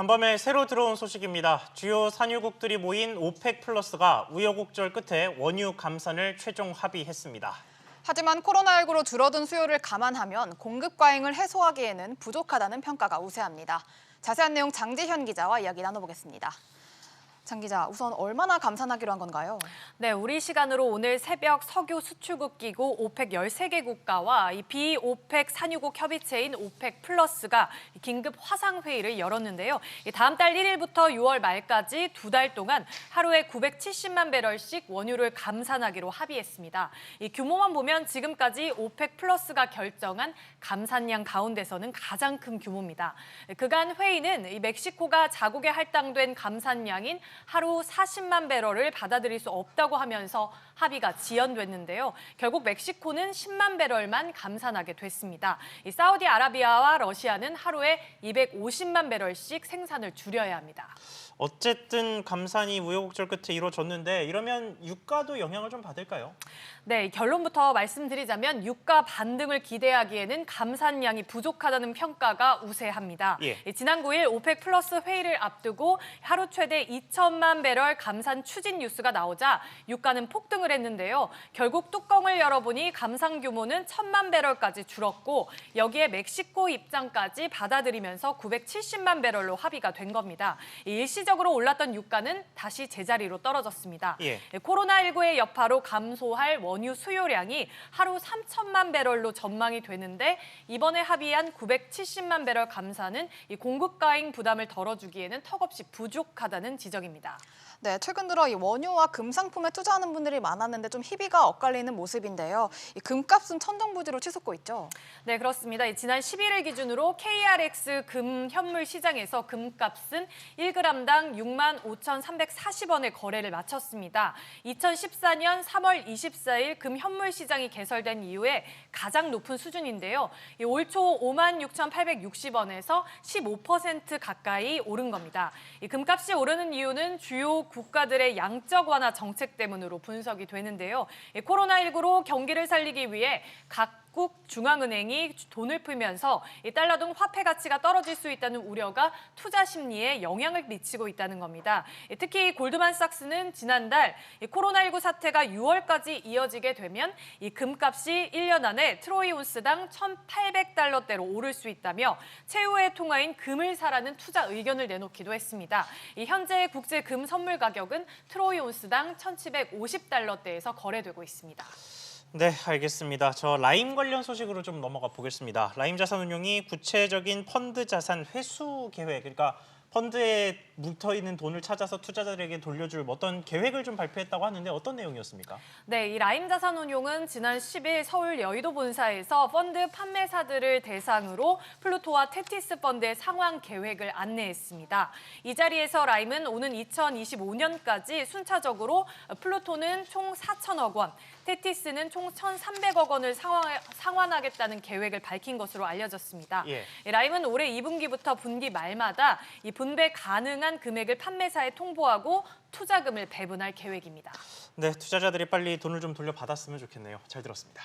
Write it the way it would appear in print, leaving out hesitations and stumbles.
간밤에 새로 들어온 소식입니다. 주요 산유국들이 모인 오펙 플러스가 우여곡절 끝에 원유 감산을 최종 합의했습니다. 하지만 코로나19로 줄어든 수요를 감안하면 공급 과잉을 해소하기에는 부족하다는 평가가 우세합니다. 자세한 내용 장지현 기자와 이야기 나눠보겠습니다. 장 기자, 우선 얼마나 감산하기로 한 건가요? 네, 우리 시간으로 오늘 새벽 석유 수출국 기구 오펙 13개 국가와 이 비오펙 산유국 협의체인 오펙 플러스가 긴급 화상회의를 열었는데요. 다음 달 1일부터 6월 말까지 2달 동안 하루에 970만 배럴씩 원유를 감산하기로 합의했습니다. 이 규모만 보면 지금까지 오펙 플러스가 결정한 감산량 가운데서는 가장 큰 규모입니다. 그간 회의는 이 멕시코가 자국에 할당된 감산량인 하루 40만 배럴을 받아들일 수 없다고 하면서 합의가 지연됐는데요. 결국 멕시코는 10만 배럴만 감산하게 됐습니다. 이 사우디아라비아와 러시아는 하루에 250만 배럴씩 생산을 줄여야 합니다. 어쨌든 감산이 우여곡절 끝에 이루어졌는데 이러면 유가도 영향을 좀 받을까요? 네, 결론부터 말씀드리자면 유가 반등을 기대하기에는 감산량이 부족하다는 평가가 우세합니다. 지난 9일 오펙 플러스 회의를 앞두고 하루 최대 2천만 배럴 감산 추진 뉴스가 나오자 유가는 폭등을 했는데요. 결국 뚜껑을 열어보니 감산 규모는 1,000만 배럴까지 줄었고 여기에 멕시코 입장까지 받아들이면서 970만 배럴로 합의가 된 겁니다. 일시적으로 올랐던 유가는 다시 제자리로 떨어졌습니다. 코로나19의 여파로 감소할 원유 수요량이 하루 3천만 배럴로 전망이 되는데 이번에 합의한 970만 배럴 감산은 이 공급 과잉 부담을 덜어주기에는 턱없이 부족하다는 지적입니다. 네, 최근 들어 이 원유와 금 상품에 투자하는 분들이 많았는데 좀 희비가 엇갈리는 모습인데요. 이 금값은 천정부지로 치솟고 있죠. 네, 그렇습니다. 지난 11일 기준으로 KRX 금 현물 시장에서 금값은 1g당 6만 5,340원의 거래를 마쳤습니다. 2014년 3월 24일 금 현물 시장이 개설된 이후에 가장 높은 수준인데요. 올 초 5만 6,860원에서 15% 가까이 오른 겁니다. 이 금값이 오르는 이유는 주요 국가들의 양적 완화 정책 때문으로 분석이 되는데요. 코로나19로 경기를 살리기 위해 각국 중앙은행이 돈을 풀면서 달러 등 화폐 가치가 떨어질 수 있다는 우려가 투자 심리에 영향을 미치고 있다는 겁니다. 특히 골드만삭스는 지난달 코로나19 사태가 6월까지 이어지게 되면 이 금값이 1년 안에 트로이 온스당 1,800달러대로 오를 수 있다며 최후의 통화인 금을 사라는 투자 의견을 내놓기도 했습니다. 현재 국제 금 선물 가격은 트로이 온스당 1,750달러대에서 거래되고 있습니다. 네, 알겠습니다. 저 라임 관련 소식으로 좀 넘어가 보겠습니다. 라임 자산운용이 구체적인 펀드 자산 회수 계획, 그러니까 펀드에 묻어있는 돈을 찾아서 투자자들에게 돌려줄 어떤 계획을 좀 발표했다고 하는데 어떤 내용이었습니까? 네, 이 라임 자산운용은 지난 10일 서울 여의도 본사에서 펀드 판매사들을 대상으로 플루토와 테티스 펀드의 상환 계획을 안내했습니다. 이 자리에서 라임은 오는 2025년까지 순차적으로 플루토는 총 4천억 원, 테티스는 총 1,300억 원을 상환하겠다는 계획을 밝힌 것으로 알려졌습니다. 라임은 올해 2분기부터 분기 말마다 이 분배 가능한 금액을 판매사에 통보하고 투자금을 배분할 계획입니다. 네, 투자자들이 빨리 돈을 좀 돌려받았으면 좋겠네요. 잘 들었습니다.